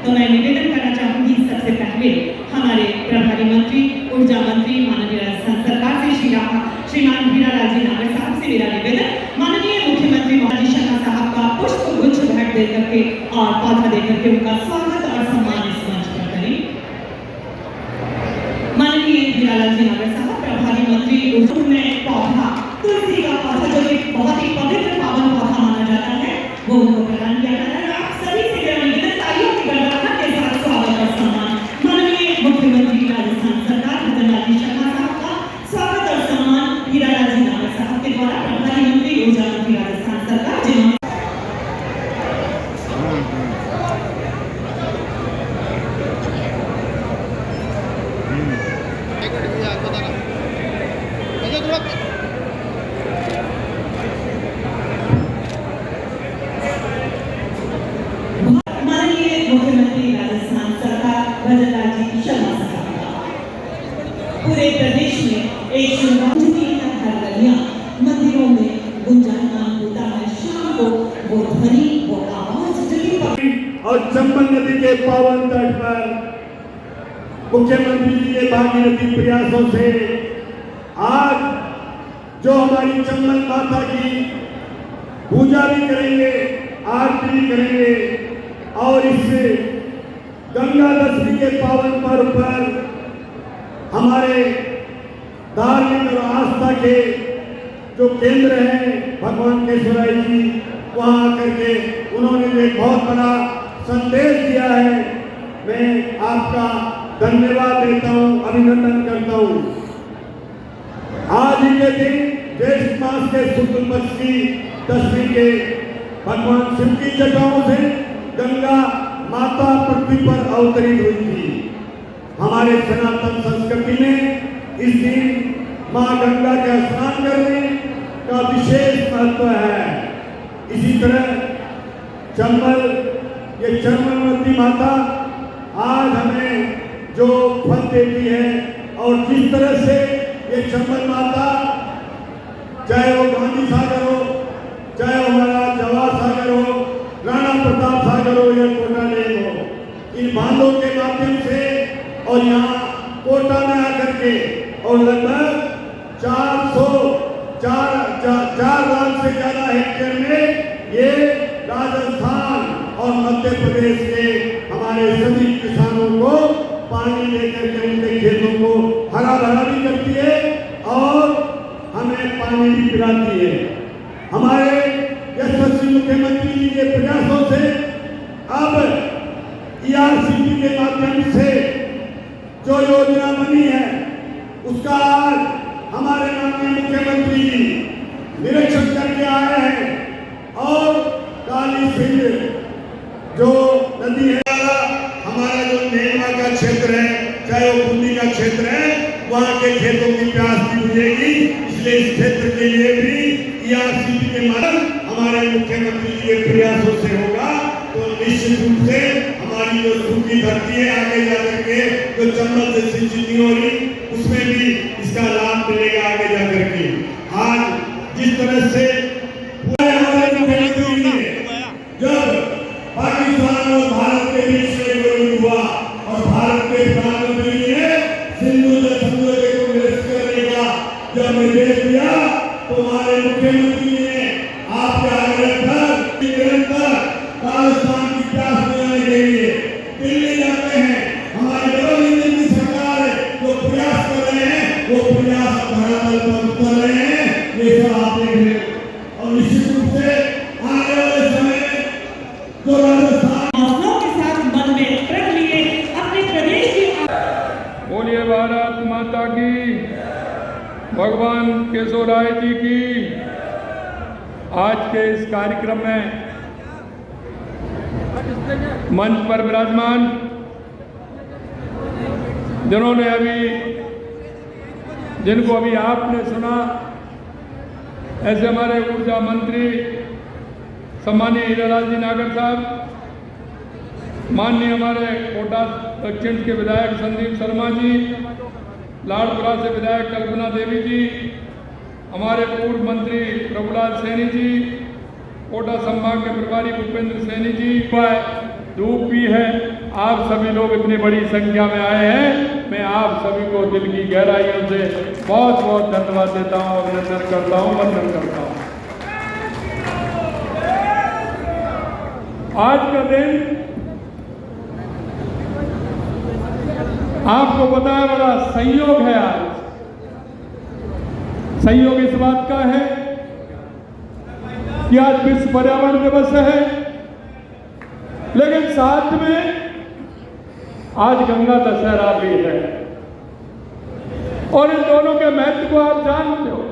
तो मैं निवेदन करना चाहूंगी सबसे पहले हमारे प्रभारी मंत्री ऊर्जा मंत्री माननीय राजस्थान सरकार से श्रीमान हीरालाल जी नागर साहब से मेरा निवेदन, माननीय मुख्यमंत्री मोदी शर्मा साहब का पुष्प गुच्छ भेंट दे करके और पौधा दे करके उनका स्वागत और सम्मान इस मंच पर करें। माननीय हीरालाल जी नागर साहब प्रभारी मंत्री ऊर्जा में पौधा तुलसी का पौधा जो एक बहुत ही पवित्र पावन पौधा माना जाता है वो उनको प्रदान किया जाता है। आप सभी से मेरा निवेदन तालियों की गड़गड़ाहट के साथ स्वागत और सम्मान माननीय मुख्यमंत्री राजस्थान सरकार भूपेंद्र जी शर्मा साहब का स्वागत और सम्मान हीरालाल जी नागर साहब के द्वारा प्रभारी मंत्री ऊर्जा मंत्री राजस्थान सरकार जिन्होंने मुख्यमंत्री राजस्थान सरकार भजनलाल जी शर्मा साहब का पूरे प्रदेश में एक गलियां मंदिरों में गुंजायमान होता है। शाम को वो ध्वनि वो आवाज और चंबल नदी के पावन तट पर मुख्यमंत्री जी के भागीरथी प्रयासों से आज जो हमारी चंबल माता की पूजा भी करेंगे, आरती भी करेंगे और इस गंगा दशमी के पावन पर्व पर हमारे धार्मिक और आस्था के जो केंद्र हैं भगवान केशवराय जी, वहाँ आकर के उन्होंने एक बहुत बड़ा संदेश दिया है। मैं आपका धन्यवाद देता हूँ, अभिनंदन करता हूँ। आज ही के दिन ज्येष्ठ मास के शुक्ल पक्ष की दशमी के भगवान शिव की जटाओं से गंगा माता पृथ्वी पर अवतरित हुई थी। हमारे सनातन संस्कृति में इस दिन मां गंगा के स्नान करने का विशेष महत्व है। इसी तरह चंबल ये चंबलवती माता आज हमें जो फल देती है और जिस तरह से ये चंबल माता चाहे वो गांधी सागर हो, चाहे वो हमारा जवाहर सागर हो, राणा प्रताप सागर हो या कोटा लेक हो, इन बांधों के माध्यम से और यहाँ कोटा में आकर के और लगभग 4 लाख से ज्यादा हेक्टेयर में ये राजस्थान और मध्य प्रदेश के हमारे सभी किसानों को पानी लेकर के उनके खेतों को हरा भरा भी करती है और हमें पानी भी पिलाती है। हमारे यशस्वी मुख्यमंत्री जी के प्रयासों से अब ERCP के माध्यम से जो योजना बनी है उसका आज हमारे माननीय मुख्यमंत्री जी निरीक्षण करके आए हैं और काली सिंध जो नदी है, हमारा जो नेमा का क्षेत्र है, चाहे वो बूंदी का क्षेत्र है, वहाँ के खेतों की प्यास भी बुझेगी। इसलिए इस क्षेत्र के लिए भी ERCP के माध्यम हमारे मुख्यमंत्री जी के प्रयासों से होगा तो निश्चित रूप से हमारी जो सूखी धरती है आगे जाकर के जो चंबल से सिंचित हो रही उसमें भी इसका लाभ मिलेगा आगे जाकर के। आज जिस तरह से पूरे हमारे मुख्यमंत्री जी ने जब पाकिस्तान और भारत के बीच में विरोध हुआ और भारत के प्रधानमंत्री जी ने सिंधु जल समझौते को निरस्त करने का जब निर्देश दिया तो हमारे मुख्यमंत्री जी ने आपके आग्रह पर निरंतर राजस्थान की प्यास बुझाने के लिए दिल्ली जाते हैं। हमारे डबल इंजन की सरकार जो प्रयास कर रहे हैं वो प्रयास धरातल पर उतर रहे हैं तो राजस्थान हौसलों के साथ मन में प्रण लिए अपने प्रदेश की बोलिए भारत माता की, भगवान केशवराय जी की। आज के इस कार्यक्रम में मंच पर विराजमान जिनको अभी आपने सुना, ऐसे हमारे ऊर्जा मंत्री सम्मानीय हीरालाल जी नागर साहब, माननीय हमारे कोटा दक्षिण के विधायक संदीप शर्मा जी, लाड़पुरा से विधायक कल्पना देवी जी, हमारे पूर्व मंत्री प्रभुलाल सैनी जी, कोटा संभाग के प्रभारी भूपेंद्र सैनी जी, धूप भी है, आप सभी लोग इतनी बड़ी संख्या में आए हैं। मैं आप सभी को दिल की गहराइयों से बहुत बहुत धन्यवाद देता हूँ, अभिनंदन करता हूँ, वंदन करता हूँ। आज का दिन आपको पता है बड़ा संयोग है। आज संयोग इस बात का है कि आज विश्व पर्यावरण दिवस है, लेकिन साथ में आज गंगा दशहरा भी है। और इन दोनों के महत्व को आप जानते हो।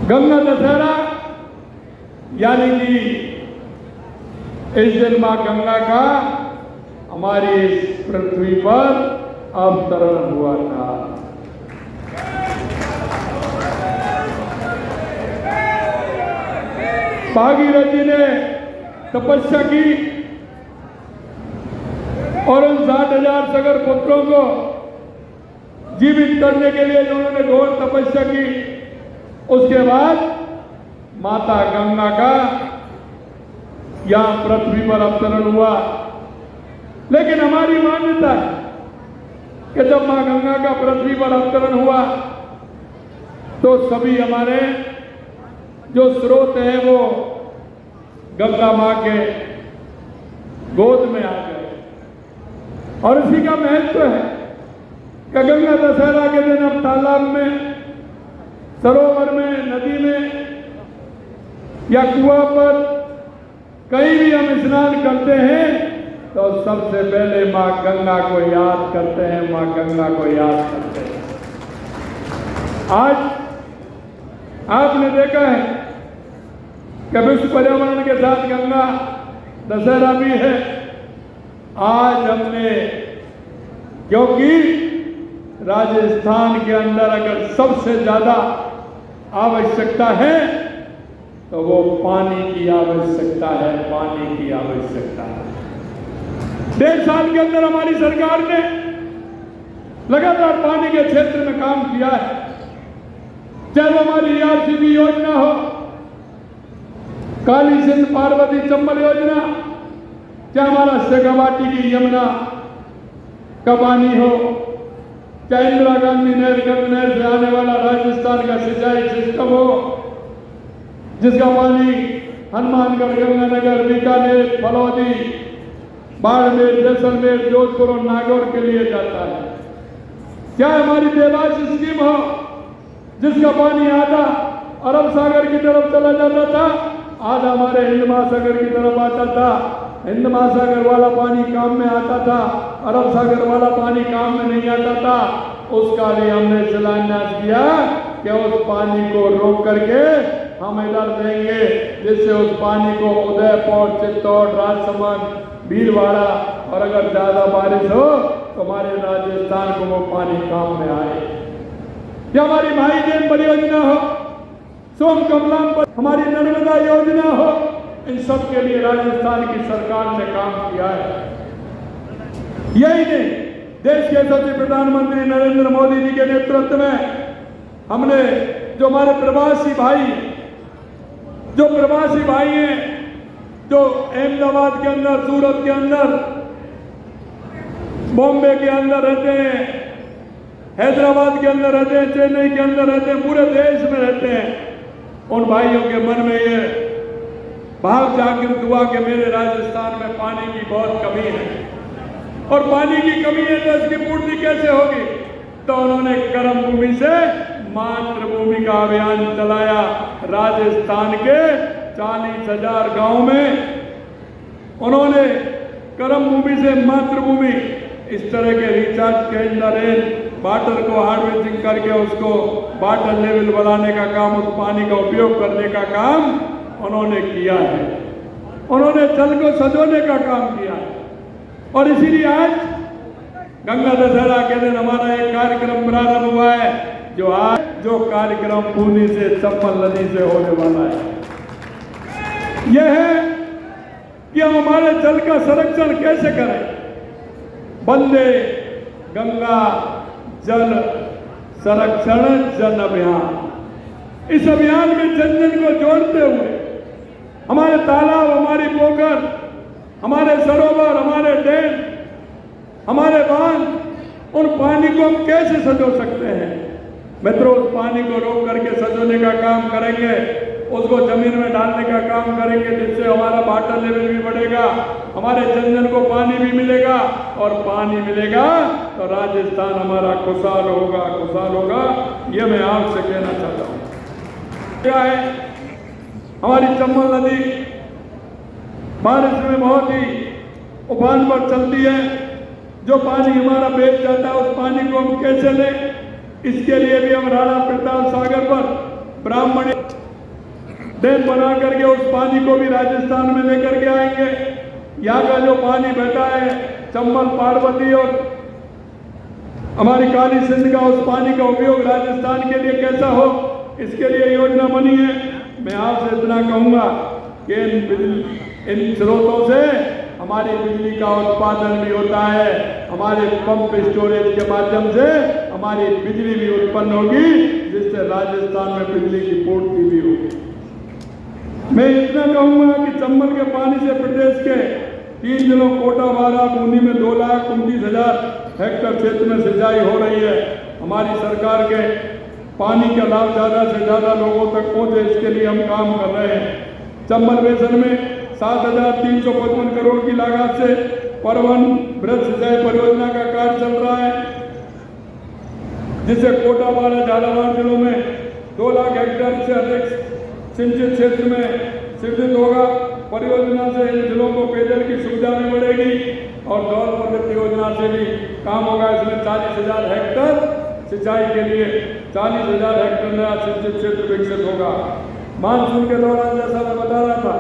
गंगा दशहरा यानी कि इस दिन मां गंगा का हमारी इस पृथ्वी पर अवतरण हुआ था। भागीरथी ने तपस्या की और उन 60,000 सगर पुत्रों को जीवित करने के लिए उन्होंने घोर तपस्या की। उसके बाद माता गंगा का यहां पृथ्वी पर अवतरण हुआ। लेकिन हमारी मान्यता है कि जब मां गंगा का पृथ्वी पर अवतरण हुआ तो सभी हमारे जो स्रोत है वो गंगा मां के गोद में आ गए। और इसी का महत्व है कि गंगा दशहरा के दिन हम तालाब में, सरोवर में, नदी में या कुआं पर कहीं भी हम स्नान करते हैं तो सबसे पहले मां गंगा को याद करते हैं, मां गंगा को याद करते हैं। आज आपने देखा है कि विश्व पर्यावरण के साथ गंगा दशहरा भी है। आज हमने, क्योंकि राजस्थान के अंदर अगर सबसे ज्यादा आवश्यकता है तो वो पानी की आवश्यकता है, पानी की आवश्यकता है। 1.5 साल के अंदर हमारी सरकार ने लगातार पानी के क्षेत्र में काम किया है। चाहे वो हमारी आरसीबी योजना हो, काली सिंध पार्वती चंबल योजना, चाहे हमारा शेखावाटी की यमुना का पानी हो, चाहे इंदिरा गांधी नहर से आने वाला राजस्थान का सिंचाई सिस्टम हो, जिसका पानी हनुमानगढ़, गंगानगर, बीकानेर, फलौदी, बाड़मेर, जैसलमेर, जोधपुर और नागौर के लिए जाता है। क्या हमारी देवास स्कीम हो, जिसका पानी आधा अरब सागर की तरफ चला जाता था, आधा हमारे हिंद महासागर की तरफ आता था। हिंद महासागर वाला पानी काम में आता था, अरब सागर वाला पानी काम में नहीं आता था। उसका भी हमने शिलान्यास किया कि उस पानी को रोक करके हम इधर देंगे, जिससे उस पानी को उदयपुर, चित्तौड़, राजसमंद, भीलवाड़ा और अगर ज्यादा बारिश हो तो हमारे राजस्थान को वो पानी काम में आए। या हमारी भाई डैम परियोजना हो, सोम कमलाम पर हमारी नर्मदा योजना हो, इन सब के लिए राजस्थान की सरकार ने काम किया है। यही नहीं, देश के सचिव प्रधानमंत्री नरेंद्र मोदी जी के नेतृत्व में हमने जो हमारे प्रवासी भाई हैं, जो अहमदाबाद के अंदर, सूरत के अंदर, बॉम्बे के अंदर रहते हैं, हैदराबाद के अंदर रहते हैं, चेन्नई के अंदर रहते हैं, पूरे देश में रहते हैं, उन भाइयों के मन में ये भाव जागृत हुआ कि मेरे राजस्थान में पानी की बहुत कमी है और पानी की कमी है तो इसकी पूर्ति कैसे होगी। तो उन्होंने कर्म भूमि से मातृभूमि का अभियान चलाया। राजस्थान के 40,000 गांव में उन्होंने कर्म भूमि से मातृभूमि इस तरह के रिचार्ज के अंदर वाटर को हार्वेस्टिंग करके उसको वाटर लेवल बढ़ाने का काम, उस पानी का उपयोग करने का काम उन्होंने किया है। उन्होंने जल को सजोने का काम किया है। और इसीलिए आज गंगा दशहरा के दिन हमारा एक कार्यक्रम प्रारंभ हुआ है, जो कार्यक्रम बूंदी से चंबल नदी से होने वाला है। यह है कि हम हमारे जल का संरक्षण कैसे करें। वंदे गंगा जल संरक्षण जन अभियान, इस अभियान में जन जन को जोड़ते हुए हमारे तालाब, हमारी पोखर, हमारे सरोवर, हमारे डैम, हमारे बांध, उन पानी को हम कैसे सजो सकते हैं। मित्रों, उस पानी को रोक करके सजोने का काम करेंगे, उसको जमीन में डालने का काम करेंगे, जिससे हमारा वाटर लेवल भी बढ़ेगा, हमारे जन जन को पानी भी मिलेगा, और पानी मिलेगा तो राजस्थान हमारा खुशहाल होगा, खुशहाल होगा। ये मैं आपसे कहना चाहता हूँ। क्या है, हमारी चंबल नदी बारिश में बहुत ही उफान पर चलती है। जो पानी हमारा बेच जाता है, उस पानी को हम कैसे लें, इसके लिए भी हम राणा प्रताप सागर पर ब्राह्मणी डैम बना करके उस पानी को भी राजस्थान में लेकर के आएंगे। यहाँ का जो पानी बहता है चंबल, पार्वती और हमारी काली सिंध का, उस पानी का उपयोग राजस्थान के लिए कैसा हो, इसके लिए योजना बनी है। मैं आपसे इतना कहूँगा कि इन स्रोतों से हमारी बिजली का उत्पादन भी होता है, हमारे पंप स्टोरेज के माध्यम से हमारी बिजली भी उत्पन्न होगी, जिससे राजस्थान में बिजली की पूर्ति भी होगी। मैं इतना कहूँगा कि चंबल के पानी से प्रदेश के 3 जिलों कोटा, बारा, बूंदी में 2,29,000 हेक्टेयर क्षेत्र में सिंचाई हो रही है। हमारी सरकार के पानी का लाभ ज़्यादा से ज़्यादा लोगों तक पहुँचे, इसके लिए हम काम कर रहे हैं। चंबल बेसन में 7,355 करोड़ की लागत से परवन वृक्ष सिंचाई परियोजना का कार्य चल रहा है, जिससे कोटा, बारा, झालावाड़ जिलों में 2 लाख हेक्टेयर से अधिक सिंचित क्षेत्र में सृजित होगा। परियोजना से इन जिलों को पेयजल की सुविधा भी बढ़ेगी और धौलपुर वित्त योजना से भी काम होगा। इसमें 40,000 हेक्टेयर सिंचाई के लिए 40,000 हेक्टेयर नया सिंचित क्षेत्र विकसित होगा। मानसून के दौरान जैसा मैं बता रहा था,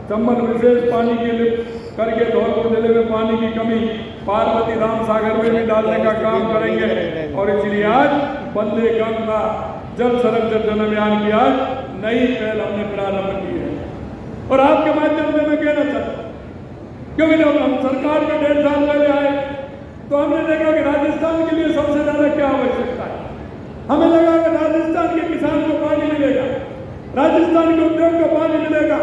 चंबल विशेष पानी के लिए करके धौलपुर जिले में पानी की कमी पार्वती, राम सागर में भी डालने का काम करेंगे। और इसलिए आज वंदे गंगा जल संरक्षण जन अभियान की आज नई पहल हमने प्रारंभ की है। और आपके माध्यम से मैं कहना चाहता हूँ, क्योंकि जब हम सरकार में 1.5 साल पहले आए तो हमने देखा कि राजस्थान के लिए सबसे ज्यादा क्या आवश्यकता है। हमें लगा कि राजस्थान के किसान को पानी मिलेगा, राजस्थान के उद्योग को पानी मिलेगा,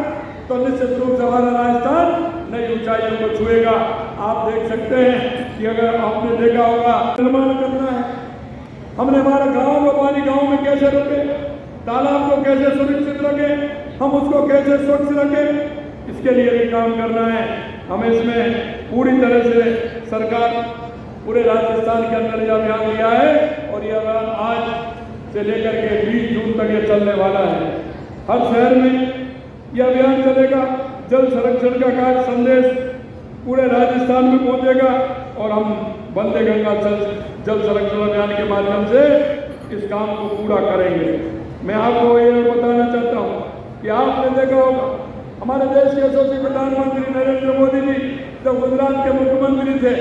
तो निश्चित रूप से हमारा राजस्थान नई ऊंचाइयों को छुएगा। आप देख सकते हैं कि अगर आपने देखा होगा, निर्माण करना है, हमने हमारा गाँव को पानी गाँव में कैसे रोके, तालाब को कैसे सुरक्षित रखें, हम उसको कैसे स्वच्छ रखें, इसके लिए भी काम करना है। हमें इसमें पूरी तरह से सरकार पूरे राजस्थान के अंदर यह अभियान लिया है और यह अभियान आज से लेकर के 20 जून तक ये चलने वाला है। हर शहर में यह अभियान चलेगा। जल संरक्षण का कार्य संदेश पूरे राजस्थान में पहुंचेगा और हम वंदे गंगा जल संरक्षण अभियान के माध्यम से इस काम को पूरा करेंगे। मैं आपको ये बताना चाहता हूँ कि आपने देखा होगा, हमारे देश के यशस्वी प्रधानमंत्री नरेंद्र मोदी जी जब गुजरात के मुख्यमंत्री थे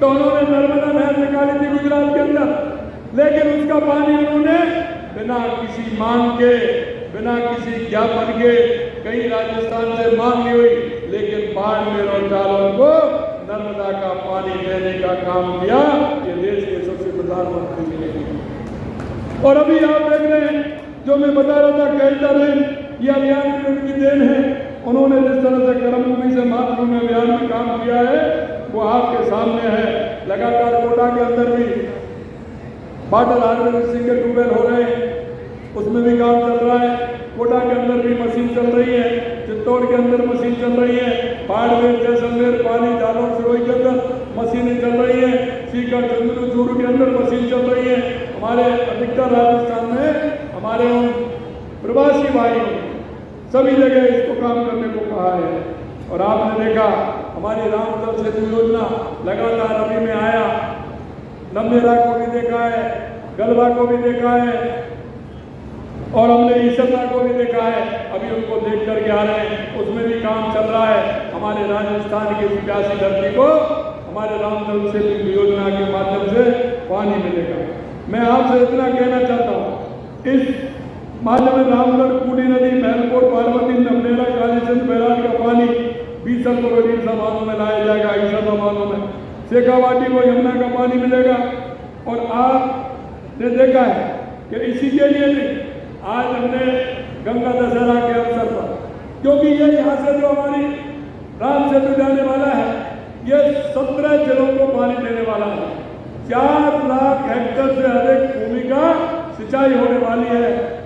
तो उन्होंने नर्मदा नहर निकाली थी गुजरात के अंदर, लेकिन उसका पानी उन्होंने बिना किसी मांग के, बिना किसी ज्ञापन के कहीं राजस्थान से मांग ली हुई, लेकिन बाड़मेर और जालौर को नर्मदा का पानी देने का काम किया ये देश के यशस्वी प्रधानमंत्री ने। और अभी आप देख रहे हैं, जो मैं बता रहा था कहता रहे, यह अभियान भी उनकी देन है। उन्होंने जिस तरह से कर्मभूमि से मातृभूमि अभियान में काम किया है वो आपके सामने है। लगातार कोटा के अंदर भी वाटर हार्वेस्टिंग के ट्यूबवेल हो रहे हैं, उसमें भी काम चल रहा है। कोटा के अंदर भी मशीन चल रही है, चित्तौड़ के अंदर मशीन चल रही है, बाड़मेर, जैसलमेर, पाली, जालौर, सिरोही के अंदर मशीनें चल रही है, सीकर, चंद्रू, चूरू के अंदर मशीन चल रही है। हमारे अधिकतर राजस्थान में हमारे प्रवासी भाई सभी जगह इसको काम करने को कहा है। और आपने देखा हमारी रामजल सेतु योजना लगातार अभी में आया, नंदेरा को भी देखा है, गलवा को भी देखा है और हमने ईसरना को भी देखा है, अभी उनको देख करके आ रहे हैं, उसमें भी काम चल रहा है। हमारे राजस्थान की प्यासी धरती को हमारे रामजल सेतु योजना के माध्यम से पानी मिलेगा। मैं आपसे इतना कहना चाहता हूँ, इस माध्यम में रामगढ़, कूड़ी नदी, महलकोट, पार्वती, नमनेरा, कालीचंद बैराज का पानी बीसलपुर और ईसा बांधों में लाया जाएगा। ईसा बांधों में शेखावाटी को यमुना का पानी मिलेगा। और आपने देखा है कि इसी के लिए नहीं, आज हमने गंगा दशहरा के अवसर पर, क्योंकि ये यहाँ से जो हमारी राम सेतु जाने वाला है, ये 17 जिलों को पानी देने वाला है। 4 लाख हेक्टेयर से अधिक भूमि का सिंचाई होने वाली है।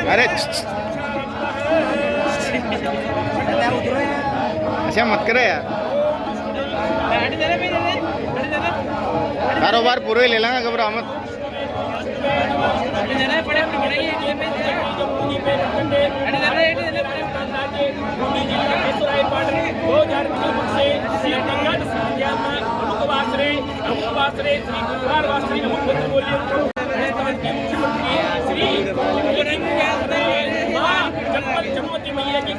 अरे अच्छा मत करे यार, कारोबार पूरे ले लेंगे, घबरा मत। मैया की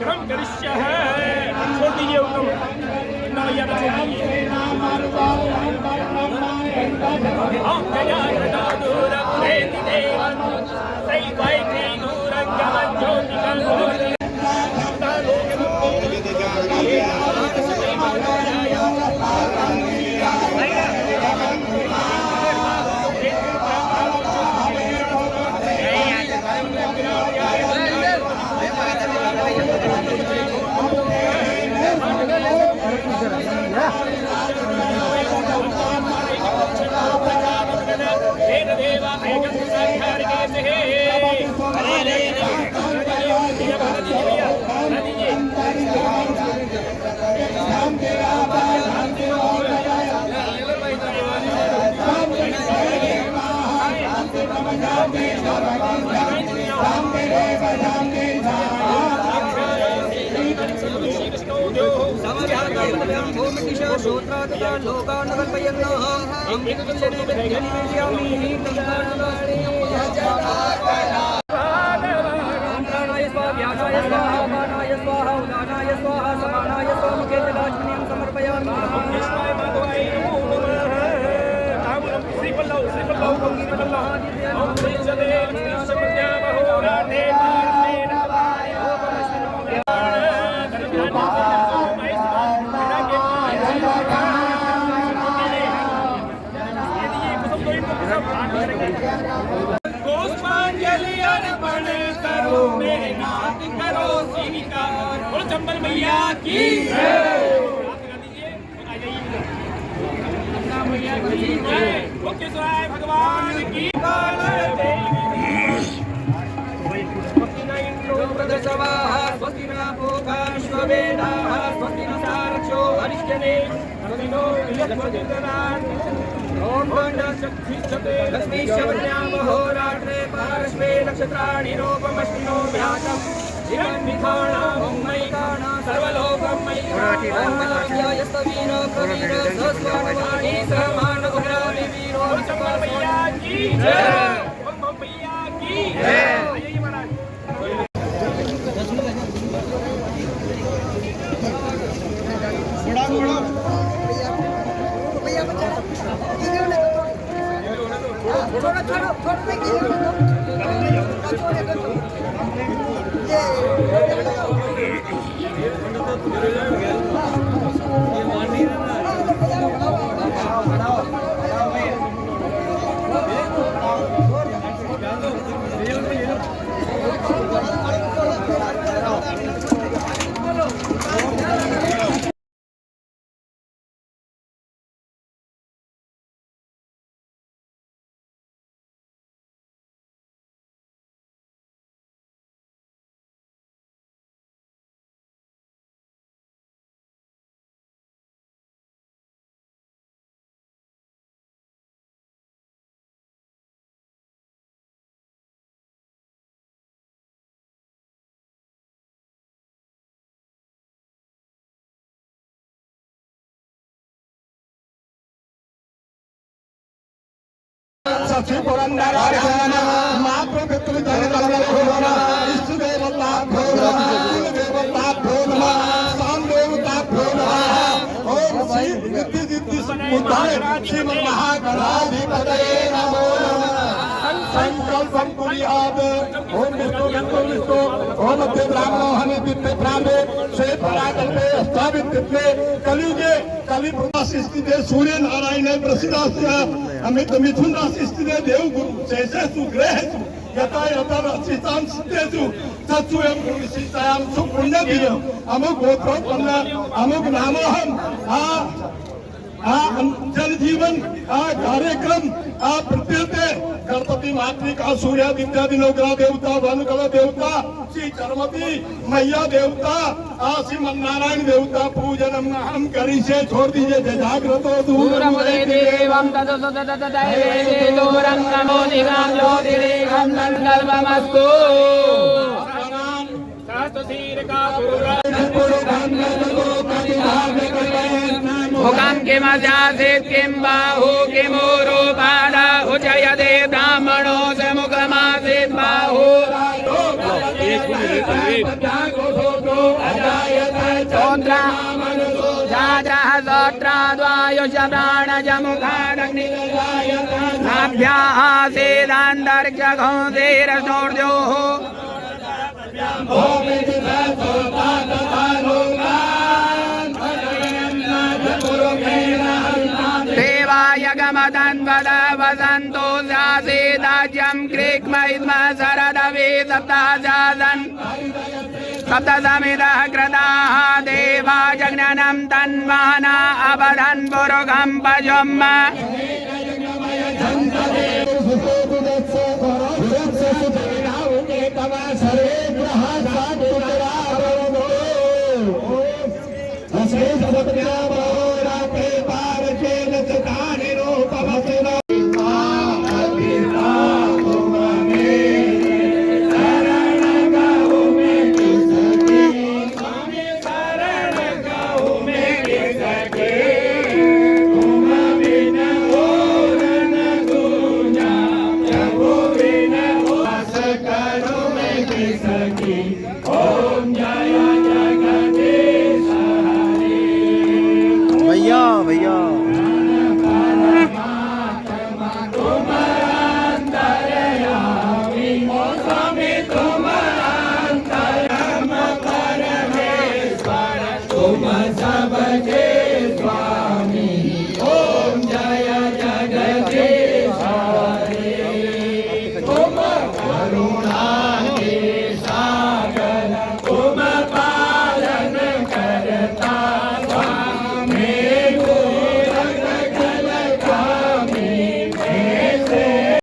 क्रम करिष्य है, छोड़ दीजिए हुक्म, मैया का छोड़ दीजिए। चंबल मैया की मैया की जय, मुक्तेश्वर भगवान की लक्ष्मीश्वरहोरात्रे पार्श्वे नक्षत्राणि रूपमश्विनो व्यातम् सर्वलोकमयीनो प्रवीरो स्वस्वामी सहमान उग्रामि वीरो मैया की जय, मैया की जय। छोड़ो सखी पुरंदर मातृ पितृ इष्ट देवताभ्यो कुल देवताभ्यो नमः साम देवताभ्यो नमः ओम श्री रिद्धि सिद्धि समुदाय श्रीमन्महागणाधिपतये नमो नमः संकल्पं कुर्यात् ओम विष्णु ओम मध्य ब्राह्मणो हनि दिव्य ब्राह्मणे श्वेत पराकल्पे हस्ताविद्ये कलियुगे कलिपुरुष स्थिते सूर्य नारायण प्रसिद्धास्य अमित मिथुन राशि स्थिते देव गुरु शेषेषु ग्रहेषु यथा यथा राशितां सिद्धेषु तत्सु एवं गुरु विशिष्टायां सुपुण्यधियम् अमुक गोत्रोत्पन्न अमुक नामोहम जल जीवन कार्यक्रम प्रत्येते गणपति मातृका सूर्यादित्यादि नवग्रह देवता भानुकला देवता श्री चरमती मैया देवता श्रीमन नारायण देवता पूजनम हम करी से छोड़ दीजिए जागृत मुखम किम जासित किम बाहु किमोरो पादा उचयते ब्राह्मणो स मुखमासित बाहु चौद्रा जाजा सत्राद्वायुष प्राणजमुखादग्निभ्याः सेदान्तर्जघोषेरसोर्जोः देवायगमदन्वद वसन्तो जासेदाज्यं क्रीक्मयित्म शरदवे सप्ताजासन् सप्तसमिदः कृताः देवा जज्ञनं तन्वाना अवधन् पुरुगं पशुम् भैया भैया